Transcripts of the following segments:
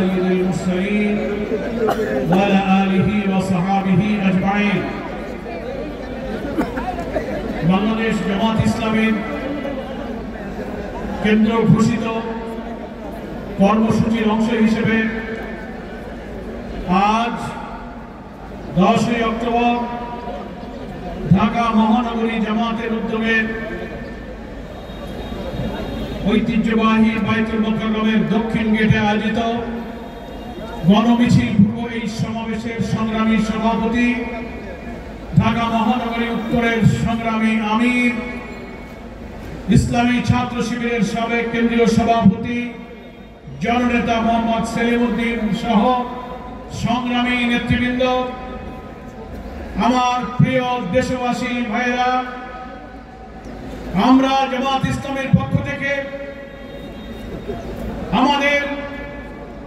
سيد المرسلين وعلى آله وصحابه أجمعين বাংলাদেশ জামাত ইসলামীর কেন্দ্র ঘোষিত কর্মসূচির অংশ হিসেবে আজ 10 অক্টোবর ঢাকা মহানগরী জামাতের উদ্যোগে ঐতিহ্যবাহী বাইতুল মোকাররমের দক্ষিণ গেটে আয়োজিত গণমিছিল পূর্ব এই সমাবেশের সংগ্রামী সভাপতি, ঢাকা মহানগরী উত্তরের সংগ্রামী আমির, ইসলামী ছাত্র শিবিরের সাবেক কেন্দ্রীয় সভাপতি জননেতা মোহাম্মদ সেলিম উদ্দিন সহ সংগ্রামী নেতৃবৃন্দ, আমার প্রিয় দেশবাসী ভাইরা, আমরা জামাত ইসলামের পক্ষ থেকে আমাদের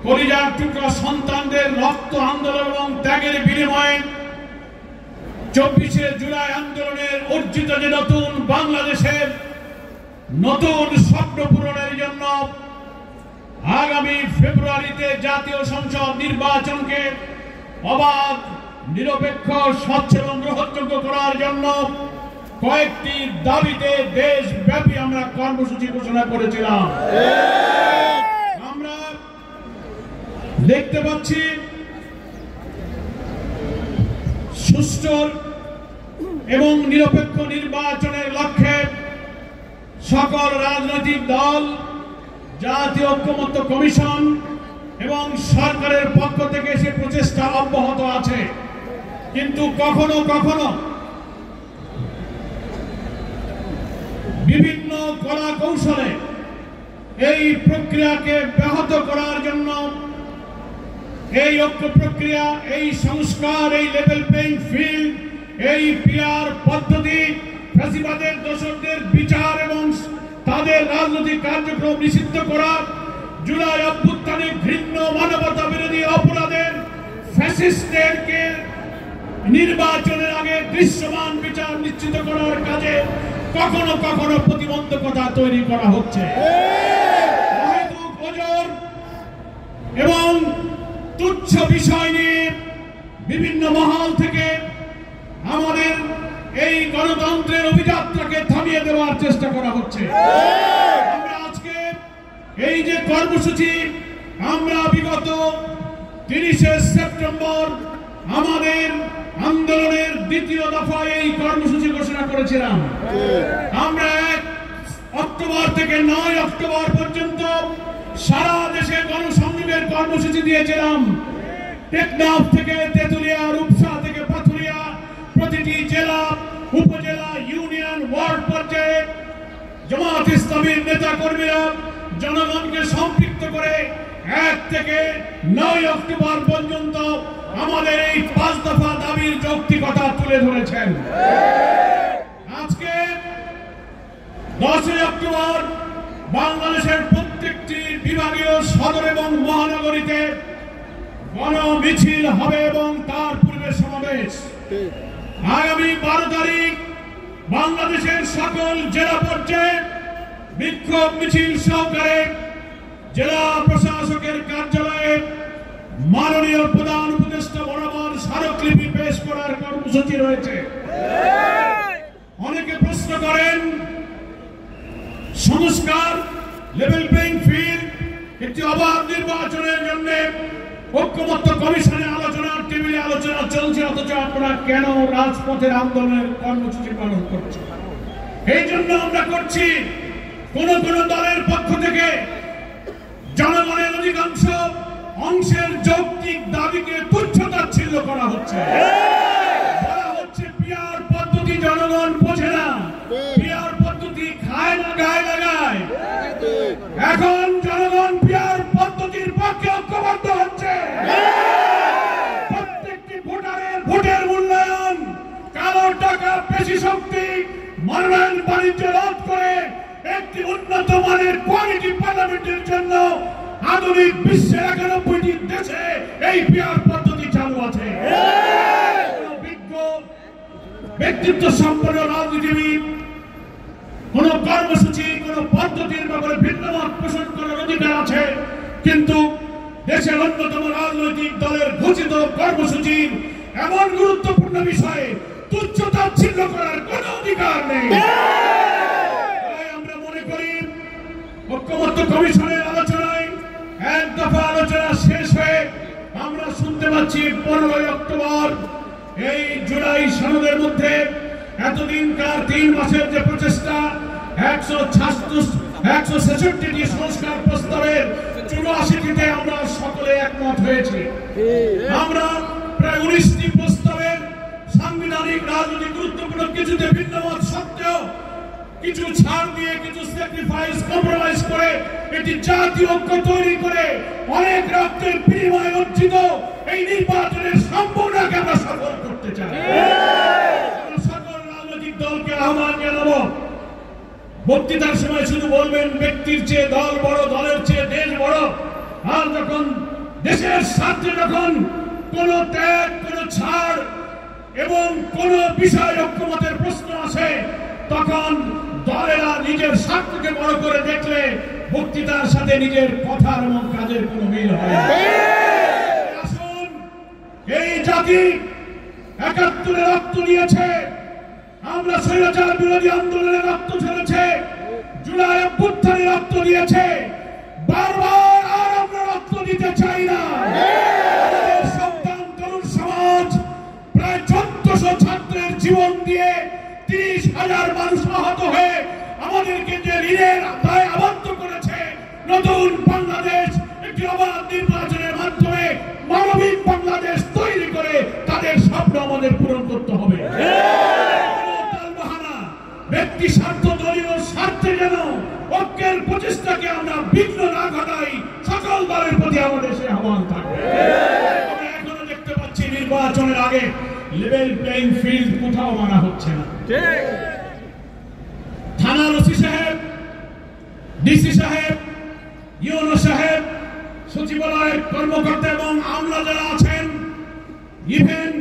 কলিজার টুকরা সন্তানদের রক্ত আন্দোলন এবং ত্যাগের বিনিময়ে 24শে জুলাই আন্দোলনের অর্জিত যে নতুন বাংলাদেশের নতুন স্বপ্ন পূরণের জন্য আগামী ফেব্রুয়ারিতে জাতীয় সংসদ নির্বাচনকে অবাধ, নিরপেক্ষ, স্বচ্ছ এবং গ্রহণযোগ্য করার জন্য কয়েকটি দাবিতে দেশব্যাপী আমরা কর্মসূচি ঘোষণা করেছিলাম। আমরা দেখতে পাচ্ছি সুষ্ঠু এবং নিরপেক্ষ নির্বাচনের লক্ষ্যে সকল রাজনৈতিক দল, জাতীয় ঐক্যমত্য কমিশন এবং সরকারের পক্ষ থেকে সে প্রচেষ্টা অব্যাহত আছে, কিন্তু কখনো কখনো বিভিন্ন কলা কৌশলে এই প্রক্রিয়াকে ব্যাহত করার জন্য এই ঐক্য প্রক্রিয়া, এই সংস্কার, এই লেভেল প্লেইং ফিল্ড, এই পিআর পদ্ধতি, ফ্যাসিবাদের দোষরদের বিচার এবং তাদের রাজনৈতিক কার্যক্রম নিষিদ্ধ করা, জুলাই অভ্যুত্থানে ঘৃণ্য মানবতা বিরোধী অপরাধের ফ্যাসিস্টদেরকে নির্বাচনের আগে দৃশ্যমান বিচার নিশ্চিত করার কাজে কখনো কখনো প্রতিবন্ধকতা তৈরি করা হচ্ছে। অহেতুক ওজর এবং তুচ্ছ বিষয় নিয়ে বিভিন্ন মহল থেকে আমাদের এই গণতন্ত্রের অভিযাত্রাকে থামিয়ে দেওয়ার চেষ্টা করা হচ্ছে। আমরা আজকে এই যে কর্মসূচি, আমরা বিগত 30শে সেপ্টেম্বর আমাদের আন্দোলনের দ্বিতীয় দফায় এই কর্মসূচি ঘোষণা করেছিলাম। আমরা 1 অক্টোবর থেকে 9 অক্টোবর পর্যন্ত সারা দেশে গণসংযোগের কর্মসূচি দিয়েছিলাম। টেকনাফ থেকে তেতুলিয়া, রূপসা থেকে পাথুরিয়া, প্রতিটি জেলা, উপজেলা, ইউনিয়ন, ওয়ার্ড পর্যায়ে জামাত ইসলামীর নেতা কর্মীরা জনগণকে সম্পৃক্ত করে 1 থেকে 9 অক্টোবর পর্যন্ত আমাদের এই 5 দফা দাবির যৌক্তিকতা তুলে ধরেছেন। আজকে 10 অক্টোবর বাংলাদেশের প্রত্যেকটি বিভাগীয়, সদর এবং মহানগরীতে গণমিছিল হবে এবং তার পূর্বে সমাবেশ। আগামী 12 তারিখ বাংলাদেশের সকল জেলা পর্যায়ে বিক্ষোভ মিছিল সহকারে জেলা প্রশাসকের কার্যালয়ে মাননীয় প্রধান উপদেষ্টা বরাবর স্মারকলিপি পেশ করার কর্মসূচি রয়েছে। অনেকে প্রশ্ন করেন, সংস্কার, লেভেল প্লেইং ফিল্ড, একটি অবাধ নির্বাচনের জন্য ঐক্যমত্য কমিশনে আলোচনার টেবিলে আলোচনা চলছে, অথচ আপনারা কেন রাজপথের আন্দোলনের কর্মসূচি পালন করছেন? এই জন্য আমরা করছি, কোন কোন দলের পক্ষ থেকে জনগণের অধিকাংশ অংশের যৌক্তিক দাবিকে তুচ্ছ-তাচ্ছিল্য করা হচ্ছে। বলা হচ্ছে পিআর পদ্ধতি জনগণ বোঝে না, পিআর পদ্ধতি খায় না, গায়ে লাগায়। এখন জনগণ পিআর পদ্ধতির পক্ষে ঐক্যবদ্ধ হচ্ছে। প্রত্যেকটি ভোটারের ভোটের মূল্যায়ন, কালো টাকা, পেশি শক্তি, মনোনয়ন বাণিজ্য রোধ করে একটি উন্নত মানের কোয়ালিটি পার্লামেন্টের জন্য আধুনিক বিশ্বের 91টি দেশে এই পিআর পদ্ধতি চালু আছে। বিজ্ঞ ব্যক্তিত্ব সম্পন্ন রাজনীতিবিদ কোন কর্মসূচি, কোন পদ্ধতির ব্যাপারে ভিন্ন মত পোষণ করার অধিকার আছে, কিন্তু দেশের অন্যতম রাজনৈতিক দলের ঘোষিত কর্মসূচির এমন গুরুত্বপূর্ণ বিষয়ে তুচ্ছ-তাচ্ছিল্য করার কোন অধিকার নেই। আমরা মনে করি ঐক্যমত্য কমিশনের আলোচনায় এক দফা আলোচনা শেষ হয়ে আমরা শুনতে পাচ্ছি 15 অক্টোবর এই জুলাই সনদের মধ্যে এতদিনকার 3 মাসের যে প্রচেষ্টা 166টি সংস্কার প্রস্তাবের 84টিতে আমরা সকলে একমত হয়েছি। আমরা প্রায় 19টি প্রস্তাবের সাংবিধানিক রাজনৈতিক গুরুত্বপূর্ণ কিছুতে ভিন্নমত সত্ত্বেও কিছু ছাড় দিয়ে কিছু স্যাক্রিফাইস কম্প্রোমাইজ করে এটি জাতীয় ঐক্য তৈরি করে অনেক রক্তের বিনিময়ে অর্জিত এই নির্বাচনের সম্পূর্ণকে আমরা সফল করতে চাই। সকল রাজনৈতিক দলকে আহ্বান জানাবো, বক্তৃতার সময় শুধু বলবেন ব্যক্তির চেয়ে দল বড়, দলের চেয়ে দেশ বড়, আর যখন দেশের স্বার্থে যখন কোন ত্যাগ, কোন ছাড় এবং কোন বিষয় ঐক্যমতের প্রশ্ন আসে তখন দলেরা নিজের স্বার্থকে বড় করে দেখলে বক্তৃতার সাথে নিজের কথা এবং কাজের কোনো মিল হয় না। আসুন, এই জাতি ৭১-এ রক্ত দিয়েছে, আমরা স্বৈরাচার বিরোধী আন্দোলনে রক্ত ঝরেছে, জুলাই অভ্যুত্থানে রক্ত দিয়েছে, বারবার আর আমরা রক্ত দিতে চাই না। সন্তান তরুণ সমাজ প্রায় ১৪০০ ছাত্রের জীবন দিয়ে ৩০,০০০ মানুষ আহত হয়ে আমাদেরকে যে ঋণের দায় আবদ্ধ করেছে, নতুন বাংলাদেশ একটি অবাধ নির্বাচনের মাধ্যমে মানবিক বাংলাদেশ তৈরি করে তাদের স্বপ্ন আমাদের পূরণ করতে হবে। ব্যক্তি স্বার্থ, দলীয় স্বার্থে যেন ঐক্যের প্রচেষ্টাকে আমরা বিঘ্ন না ঘটাই, সকল দলের প্রতি আমাদের সে আহ্বান থাকবে। আমরা এখনো দেখতে পাচ্ছি নির্বাচনের আগে লেভেল প্লেইং ফিল্ড কোথাও মানা হচ্ছে না। থানার ওসি সাহেব, ডিসি সাহেব, ইউনো সাহেব, সচিবালয়ের কর্মকর্তা এবং আমরা যারা আছেন, ইভেন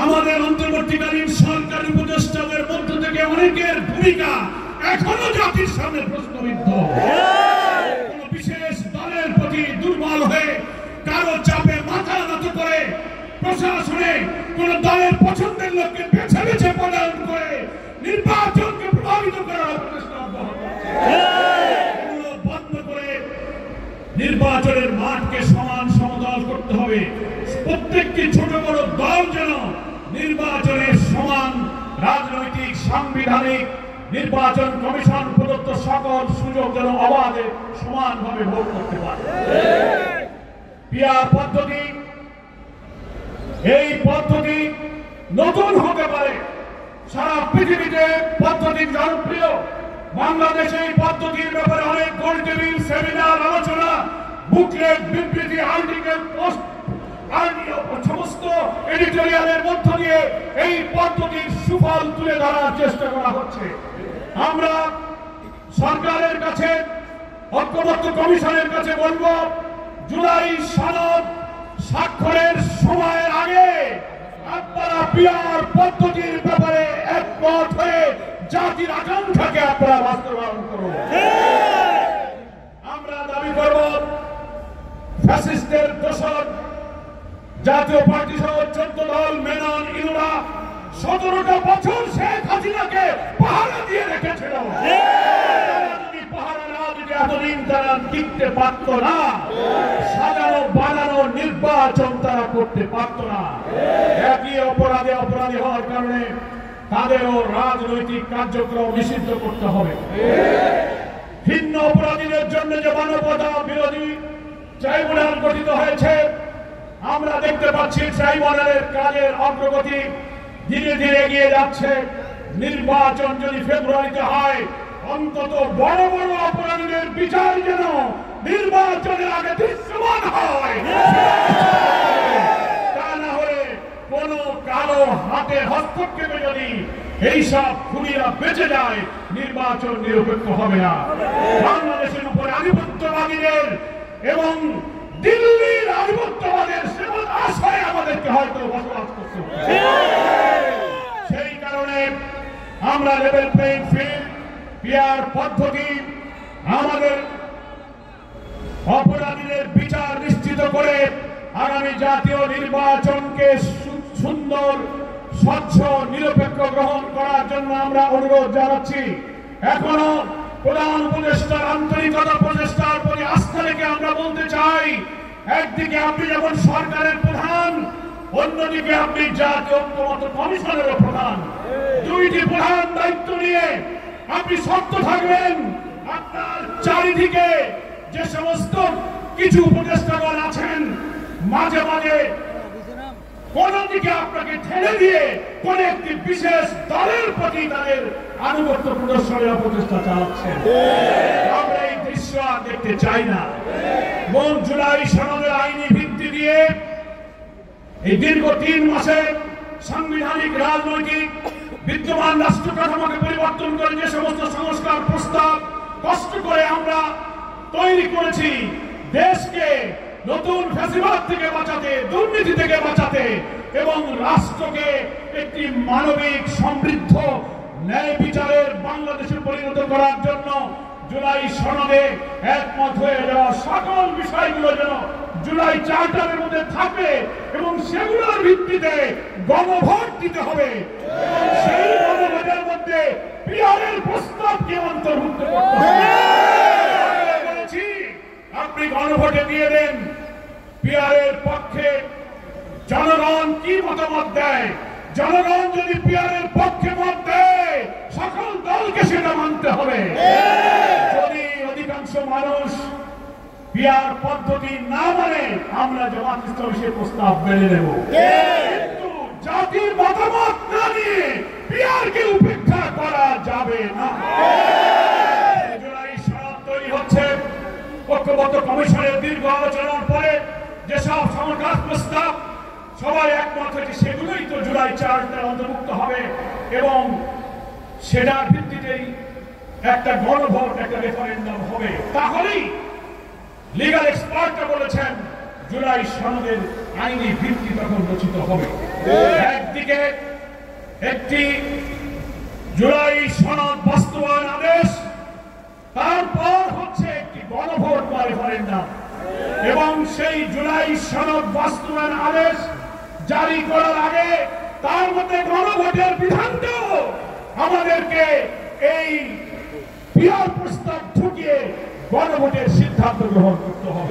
আমাদের অন্তর্বর্তীকালীন সরকারি উপদেষ্টাদের মধ্য থেকে অনেকের ভূমিকা এখনো জাতির সামনে প্রশ্নবিদ্ধ। কোন বিশেষ দলের প্রতি দুর্বল হয়ে কারো চাপে মাথা নত করে প্রশাসনে কোন দলের পছন্দের লোককে বেছে বেছে পদায়ন করে নির্বাচনকে প্রভাবিত করার প্রচেষ্টা বন্ধ করে নির্বাচনের মাঠকে সমান সমতল করতে হবে। প্রত্যেকটি ছোট বড় দল যেন নির্বাচনের সমান রাজনৈতিক, সাংবিধানিক, নির্বাচন কমিশন প্রদত্ত সকল সুযোগ যেন অবাধে সমানভাবে ভোট করতে পারে। পিআর পদ্ধতি, এই পদ্ধতি নতুন হতে পারে, সারা পৃথিবীতে পদ্ধতি জনপ্রিয়। বাংলাদেশে এই পদ্ধতির ব্যাপারে অনেক গোল টেবিল, সেমিনার, আলোচনা, বুকলেট, বিবৃতি, আর্টিকেল, পোস্ট, সমস্ত এডিটোরিয়ালের মধ্য দিয়ে এই পদ্ধতির সুফল তুলে ধরার চেষ্টা করা হচ্ছে। আমরা সরকারের কাছে, ঐক্যমত্য কমিশনের কাছে বলবো, জুলাই সনদ স্বাক্ষরের সময়ের আগে আপনারা পিআর পদ্ধতির ব্যাপারে একমত হয়ে জাতির আকাঙ্ক্ষাকে আপনারা বাস্তবায়ন করুন। আমরা দাবি করব, ফ্যাসিস্টের দোষর জাতীয় পার্টি সহ 14 দল, মেনন, ইনুরা 17টা বছর শেখ হাসিনাকে পাহারা দিয়ে রেখেছিল। পাহারা না দিতে এতদিন তারা টিকতে পারত না, সাজানো বানানো নির্বাচন তারা করতে পারত না। একই অপরাধে অপরাধী হওয়ার কারণে তাদেরও রাজনৈতিক কার্যক্রম নিষিদ্ধ করতে হবে। ভিন্ন অপরাধীদের জন্য যে মানবতা বিরোধী ট্রাইব্যুনাল গঠিত হয়েছে, আমরা দেখতে পাচ্ছি ট্রাইব্যুনালের কাজের অগ্রগতি ধীরে ধীরে এগিয়ে যাচ্ছে। নির্বাচন যদি ফেব্রুয়ারিতে হয়, অন্তত বড় বড় অপরাধীদের বিচার যেন নির্বাচনের আগে দৃশ্যমান হয়, তা না হলে কোন কালো হাতে হস্তক্ষেপে যদি এইসব খুনিরা বেঁচে যায়, নির্বাচন নিরপেক্ষ হবে না। বাংলাদেশের উপরে আধিপত্যবাদীদের এবং দিল্লির আধিপত্যবাদের সেবন আশায় আমাদেরকে হয়তো বসবাস করতে হবে। সেই কারণে আমরা লেভেল প্লেইং ফিল্ড, পিআর পদ্ধতি, আমাদের অপরাধীদের বিচার নিশ্চিত করে আগামী জাতীয় নির্বাচনকে সুন্দর, স্বচ্ছ, নিরপেক্ষ গ্রহণ করার জন্য আমরা অনুরোধ জানাচ্ছি। এখনো প্রধান উপদেষ্টার আন্তরিকতা, প্রচেষ্টার প্রতি আস্থা রেখে আমরা বলতে চাই, একদিকে আপনি যেমন সরকারের প্রধান, অন্যদিকে আপনি জাতীয় ঐক্যমত্য কমিশনেরও প্রধান। দুইটি প্রধান দায়িত্ব নিয়ে আপনি শক্ত থাকবেন। আপনার চারিদিকে যে সমস্ত কিছু উপদেষ্টাগণ আছেন, মাঝে মাঝে কোন দিকে আপনাকে ঠেলে দিয়ে কোন একটি বিশেষ দলের প্রতি তাদের আনুগত্য প্রদর্শনের অপচেষ্টা চালাচ্ছেন। আমরা এই দৃশ্য আর দেখতে চাই না। এবং জুলাই সনদের আইনি ভিত্তি দিয়ে এই দীর্ঘ 3 মাসের সাংবিধানিক, রাজনৈতিক বিদ্যমান রাষ্ট্র কাঠামোকে পরিবর্তন করে যে সমস্ত সংস্কার প্রস্তাব কষ্ট করে আমরা তৈরি করেছি, দেশকে নতুন ফ্যাসিবাদ থেকে বাঁচাতে, দুর্নীতি থেকে বাঁচাতে এবং রাষ্ট্রকে একটি মানবিক, সমৃদ্ধ, ন্যায় বিচারের বাংলাদেশে পরিণত করার জন্য জুলাই সনদে একমত হয়ে যাওয়া সকল বিষয়গুলো যেন জুলাই চার্টারের মধ্যে থাকে এবং সেগুলোর ভিত্তিতে গণভোট দিতে হবে। সেই গণভোটের মধ্যে পিআরের প্রস্তাবকে অন্তর্ভুক্ত করতে হবে। আপনি গণভোটে দিয়ে দেন, পিআরের পক্ষে জনগণ কি মতামত দেয়। জনগণ যদি পিআরের পক্ষে মত দেয়, সকল দলকে সেটা মানতে হবে। যদি অধিকাংশ মানুষ পিআর পদ্ধতি না মানে, আমরা জামাত ইসলামী সে প্রস্তাব মেনে নেব। কিন্তু জাতির মতামত না নিয়ে পিআরকে উপেক্ষা করা যাবে না। জুলাই সনদ তৈরি হচ্ছে ঐক্যমত্য কমিশনের দীর্ঘ আলোচনার পরে যেসব সংস্কার প্রস্তাব সবাই একমত হয়েছে, সেগুলোই তো জুলাই চার্টারে অন্তর্ভুক্ত হবে এবং সেটার ভিত্তিতেই একটা গণভোট, একটা রেফারেন্ডাম হবে। তাহলেই লিগ্যাল এক্সপার্টরা বলেছেন জুলাই সনদের আইনি ভিত্তি তখন রচিত হবে। একদিকে একটি জুলাই সনদ বাস্তবায়ন আদেশ, তারপর হচ্ছে একটি গণভোট বা রেফারেন্ডাম এবং সেই জুলাই সনদ বাস্তবায়ন আদেশ জারি করার আগে তার মধ্যে গণভোটের বিধানটাও আমাদেরকে এই পিআর প্রস্তাব ঢুকিয়ে গণভোটের সিদ্ধান্ত গ্রহণ করতে হবে।